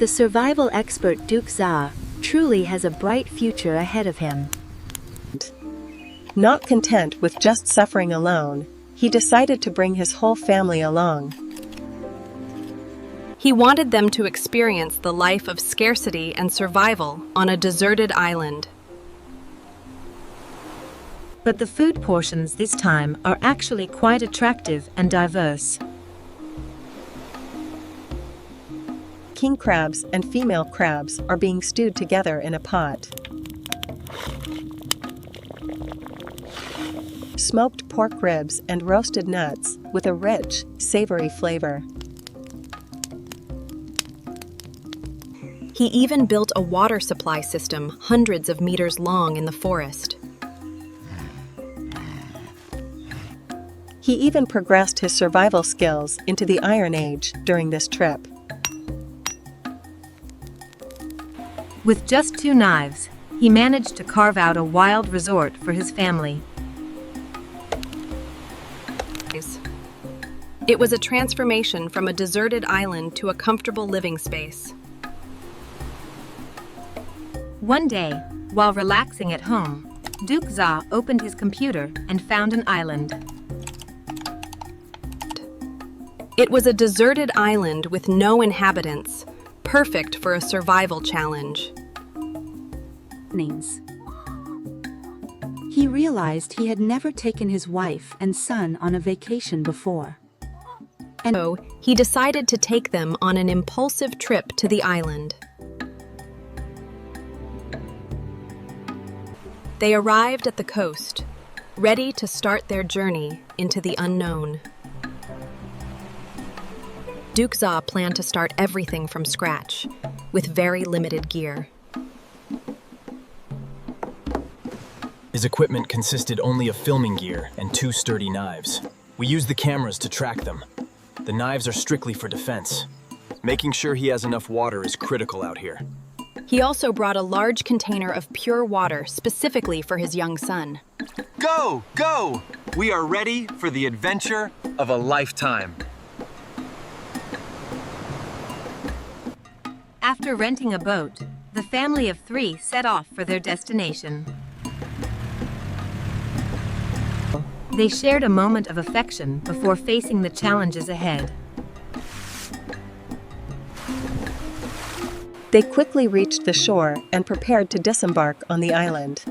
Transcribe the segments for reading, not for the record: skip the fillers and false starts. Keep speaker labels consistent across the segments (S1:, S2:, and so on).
S1: The survival expert Duke Za truly has a bright future ahead of him.
S2: Not content with just suffering alone, he decided to bring his whole family along.
S3: He wanted them to experience the life of scarcity and survival on a deserted island.
S1: But the food portions this time are actually quite attractive and diverse.
S2: King crabs and female crabs are being stewed together in a pot. Smoked pork ribs and roasted nuts with a rich, savory flavor.
S3: He even built a water supply system hundreds of meters long in the forest.
S2: He even progressed his survival skills into the Iron Age during this trip.
S1: With just 2 knives, he managed to carve out a wild resort for his family.
S3: It was a transformation from a deserted island to a comfortable living space.
S1: One day, while relaxing at home, Duke Za opened his computer and found an island.
S3: It was a deserted island with no inhabitants, perfect for a survival challenge.
S4: He realized he had never taken his wife and son on a vacation before.
S3: And so, he decided to take them on an impulsive trip to the island. They arrived at the coast, ready to start their journey into the unknown. Duke Za planned to start everything from scratch, with very limited gear.
S5: His equipment consisted only of filming gear and 2 sturdy knives. We used the cameras to track them. The knives are strictly for defense. Making sure he has enough water is critical out here.
S3: He also brought a large container of pure water specifically for his young son.
S6: Go! Go! We are ready for the adventure of a lifetime.
S1: After renting a boat, the family of 3 set off for their destination. They shared a moment of affection before facing the challenges ahead.
S2: They quickly reached the shore and prepared to disembark on the island.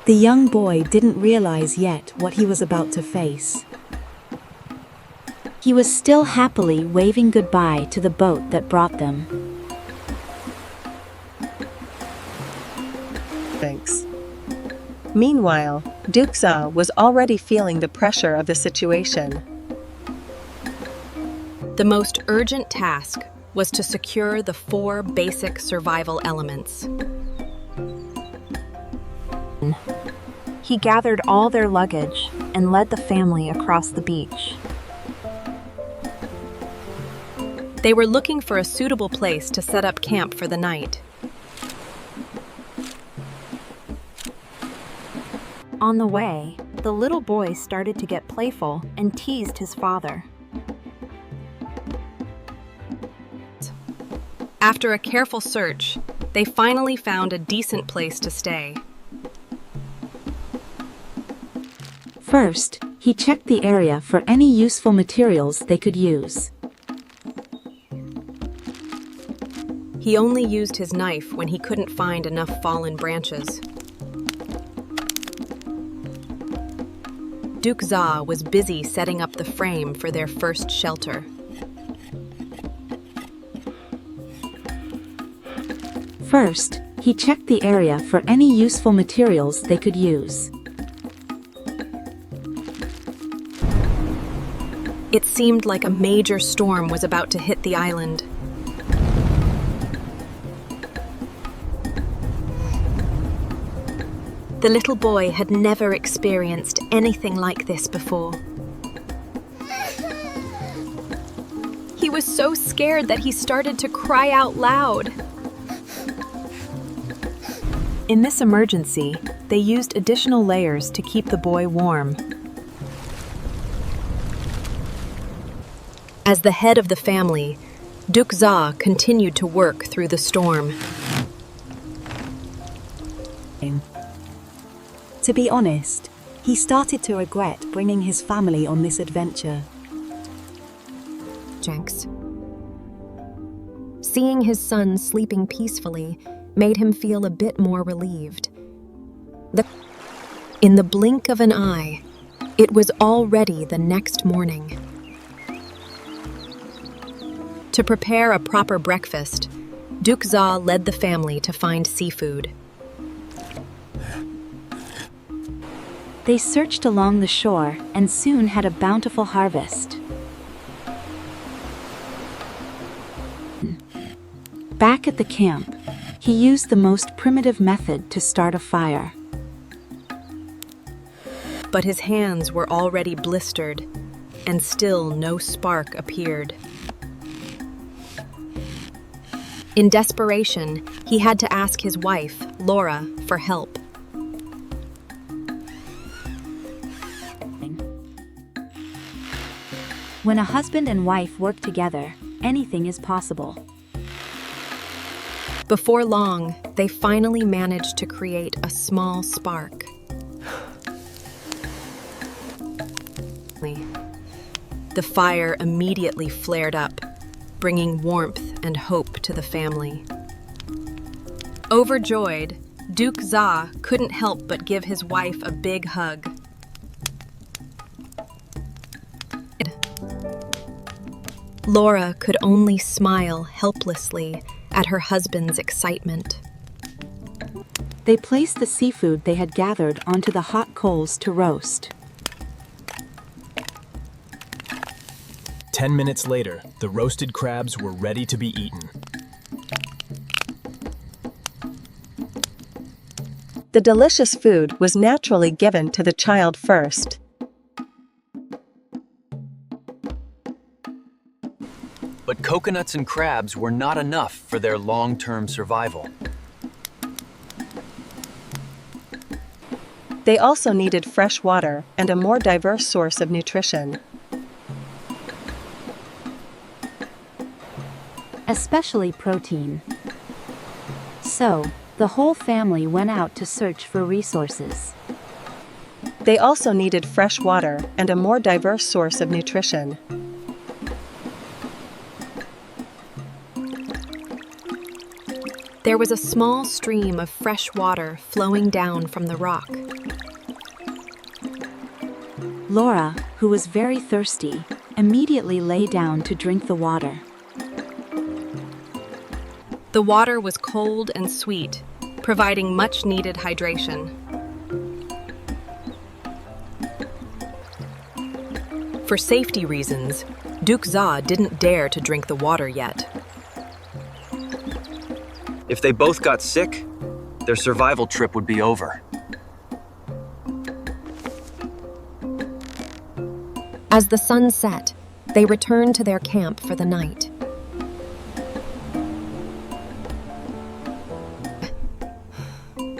S4: The young boy didn't realize yet what he was about to face. He was still happily waving goodbye to the boat that brought them.
S2: Thanks. Meanwhile, Duke Za was already feeling the pressure of the situation.
S3: The most urgent task was to secure the 4 basic survival elements.
S7: He gathered all their luggage and led the family across the beach.
S3: They were looking for a suitable place to set up camp for the night.
S7: On the way, the little boy started to get playful and teased his father.
S3: After a careful search, they finally found a decent place to stay.
S4: First, he checked the area for any useful materials they could use.
S3: He only used his knife when he couldn't find enough fallen branches. Duke Za was busy setting up the frame for their first shelter.
S4: First, he checked the area for any useful materials they could use.
S3: It seemed like a major storm was about to hit the island. The little boy had never experienced anything like this before. He was so scared that he started to cry out loud.
S7: In this emergency, they used additional layers to keep the boy warm.
S3: As the head of the family, Duke Za continued to work through the storm.
S4: To be honest, he started to regret bringing his family on this adventure.
S3: Jenks. Seeing his son sleeping peacefully made him feel a bit more relieved. In the blink of an eye, it was already the next morning. To prepare a proper breakfast, Duke Za led the family to find seafood.
S4: They searched along the shore and soon had a bountiful harvest. Back at the camp, he used the most primitive method to start a fire.
S3: But his hands were already blistered, and still no spark appeared. In desperation, he had to ask his wife, Laura, for help.
S4: When a husband and wife work together, anything is possible.
S3: Before long, they finally managed to create a small spark. The fire immediately flared up, bringing warmth and hope to the family. Overjoyed, Duke Za couldn't help but give his wife a big hug. Laura could only smile helplessly at her husband's excitement.
S4: They placed the seafood they had gathered onto the hot coals to roast.
S5: 10 minutes later, the roasted crabs were ready to be eaten.
S2: The delicious food was naturally given to the child first.
S6: But coconuts and crabs were not enough for their long-term survival.
S2: They also needed fresh water and a more diverse source of nutrition.
S4: Especially protein. So, the whole family went out to search for resources.
S2: They also needed fresh water and a more diverse source of nutrition.
S3: There was a small stream of fresh water flowing down from the rock.
S4: Laura, who was very thirsty, immediately lay down to drink the water.
S3: The water was cold and sweet, providing much-needed hydration. For safety reasons, Duke Za didn't dare to drink the water yet.
S6: If they both got sick, their survival trip would be over.
S3: As the sun set, they returned to their camp for the night.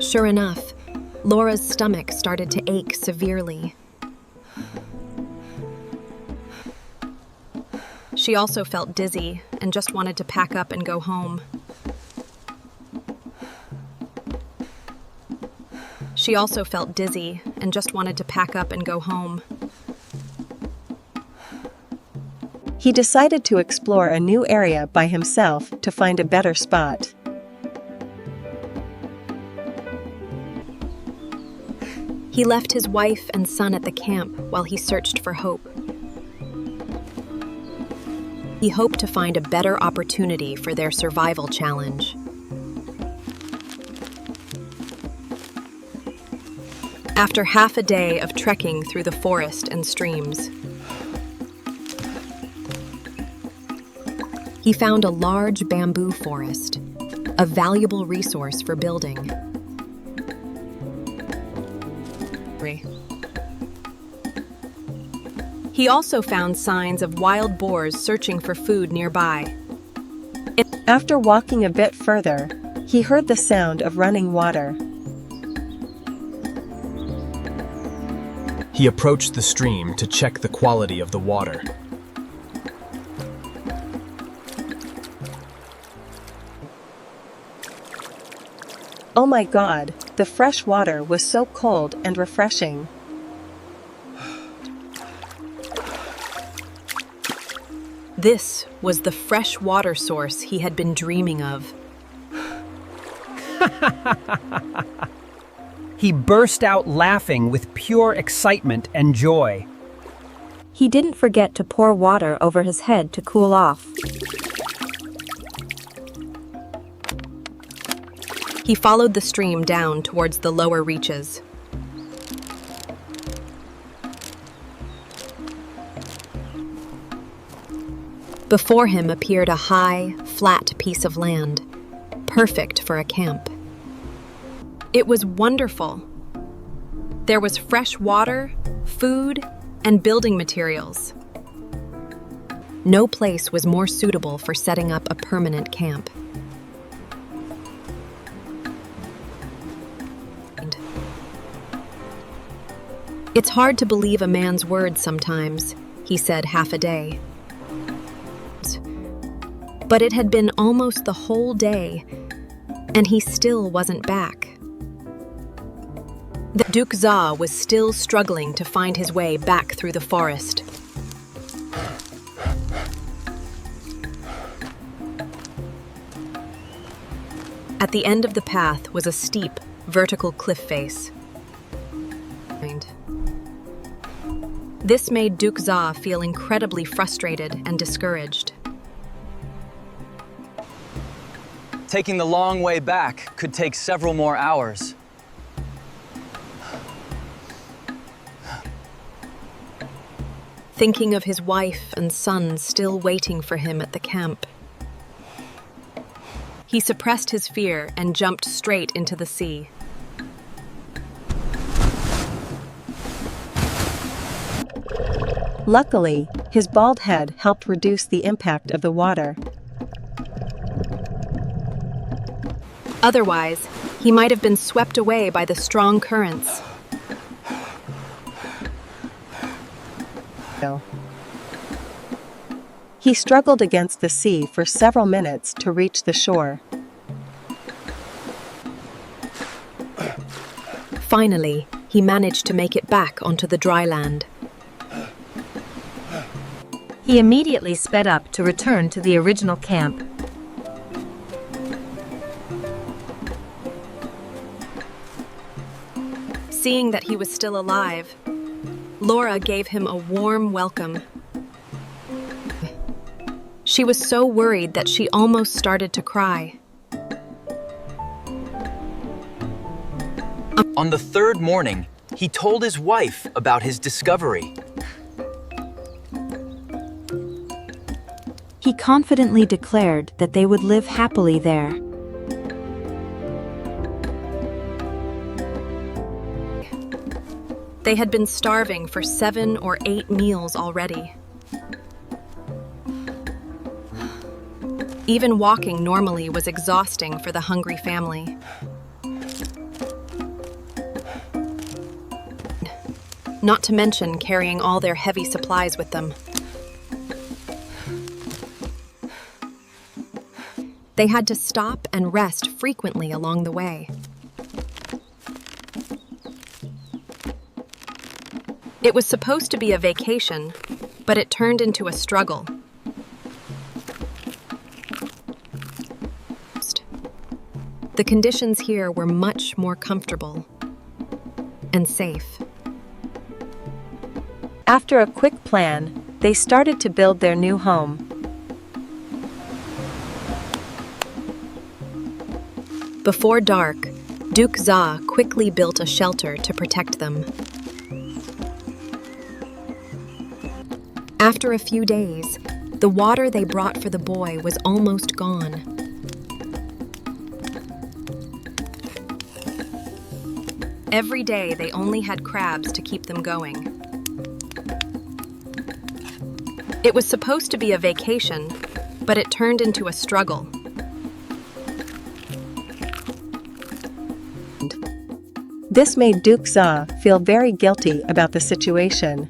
S3: Sure enough, Laura's stomach started to ache severely. She also felt dizzy and just wanted to pack up and go home. He
S2: decided to explore a new area by himself to find a better spot.
S3: He left his wife and son at the camp while he searched for hope. He hoped to find a better opportunity for their survival challenge. After half a day of trekking through the forest and streams, he found a large bamboo forest, a valuable resource for building. He also found signs of wild boars searching for food nearby.
S2: After walking a bit further, he heard the sound of running water.
S5: He approached the stream to check the quality of the water.
S2: Oh my God, the fresh water was so cold and refreshing.
S3: This was the fresh water source he had been dreaming of.
S8: He burst out laughing with pure excitement and joy.
S7: He didn't forget to pour water over his head to cool off.
S3: He followed the stream down towards the lower reaches. Before him appeared a high, flat piece of land, perfect for a camp. It was wonderful. There was fresh water, food, and building materials. No place was more suitable for setting up a permanent camp. It's hard to believe a man's words sometimes, he said half a day. But it had been almost the whole day, and he still wasn't back. The Duke Za was still struggling to find his way back through the forest. At the end of the path was a steep, vertical cliff face. This made Duke Za feel incredibly frustrated and discouraged.
S9: Taking the long way back could take several more hours.
S3: Thinking of his wife and son still waiting for him at the camp. He suppressed his fear and jumped straight into the sea.
S2: Luckily, his bald head helped reduce the impact of the water.
S3: Otherwise, he might have been swept away by the strong currents.
S2: He struggled against the sea for several minutes to reach the shore.
S3: Finally, he managed to make it back onto the dry land.
S1: He immediately sped up to return to the original camp.
S3: Seeing that he was still alive, Laura gave him a warm welcome. She was so worried that she almost started to cry.
S6: On the third morning, he told his wife about his discovery.
S4: He confidently declared that they would live happily there.
S3: They had been starving for 7 or 8 meals already. Even walking normally was exhausting for the hungry family. Not to mention carrying all their heavy supplies with them. They had to stop and rest frequently along the way. It was supposed to be a vacation, but it turned into a struggle. The conditions here were much more comfortable and safe.
S2: After a quick plan, they started to build their new home.
S3: Before dark, Duke Za quickly built a shelter to protect them. After a few days, the water they brought for the boy was almost gone. Every day they only had crabs to keep them going. It was supposed to be a vacation, but it turned into a struggle.
S2: This made Duke Za feel very guilty about the situation.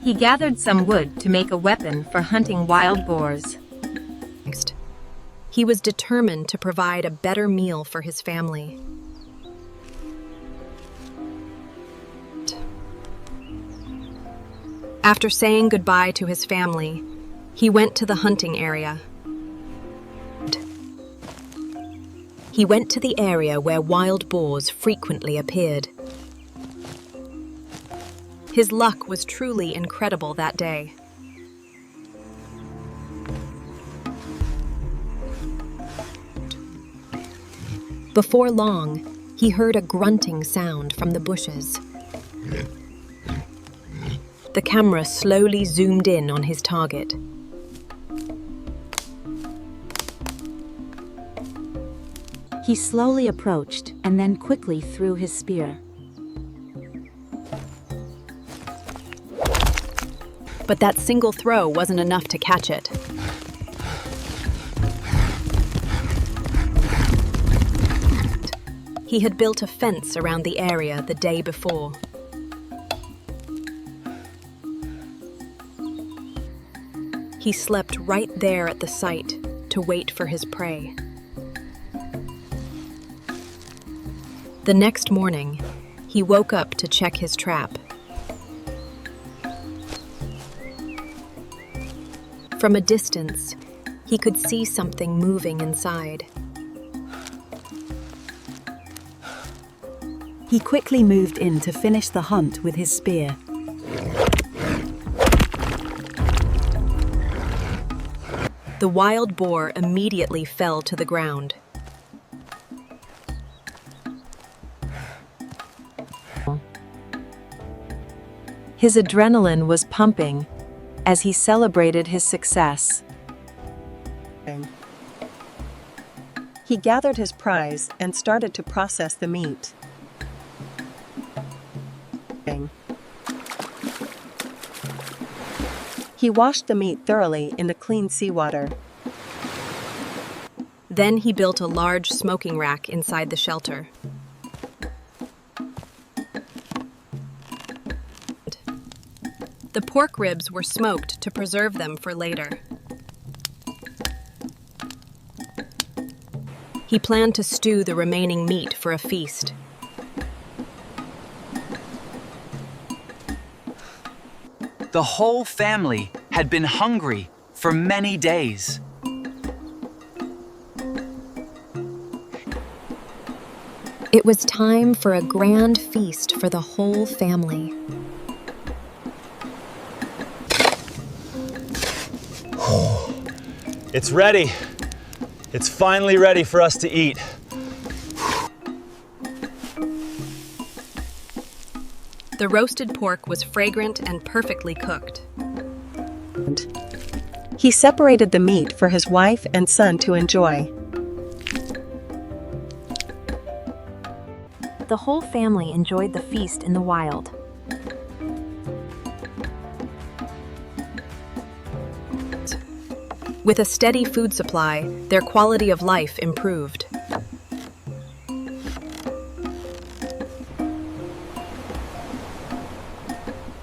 S1: He gathered some wood to make a weapon for hunting wild boars.
S3: Next, he was determined to provide a better meal for his family. After saying goodbye to his family, he went to the hunting area. He went to the area where wild boars frequently appeared. His luck was truly incredible that day. Before long, he heard a grunting sound from the bushes. The camera slowly zoomed in on his target.
S4: He slowly approached and then quickly threw his spear.
S3: But that single throw wasn't enough to catch it. He had built a fence around the area the day before. He slept right there at the site to wait for his prey. The next morning, he woke up to check his trap. From a distance, he could see something moving inside.
S4: He quickly moved in to finish the hunt with his spear.
S3: The wild boar immediately fell to the ground.
S2: His adrenaline was pumping as he celebrated his success. He gathered his prize and started to process the meat. He washed the meat thoroughly in the clean seawater.
S3: Then he built a large smoking rack inside the shelter. The pork ribs were smoked to preserve them for later. He planned to stew the remaining meat for a feast.
S6: The whole family had been hungry for many days.
S3: It was time for a grand feast for the whole family.
S10: It's ready. It's finally ready for us to eat.
S3: The roasted pork was fragrant and perfectly cooked.
S2: He separated the meat for his wife and son to enjoy.
S7: The whole family enjoyed the feast in the wild.
S3: With a steady food supply, their quality of life improved.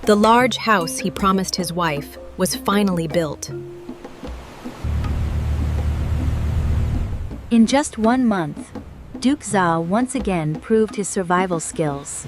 S3: The large house he promised his wife was finally built.
S4: In just 1 month, Duke Za once again proved his survival skills.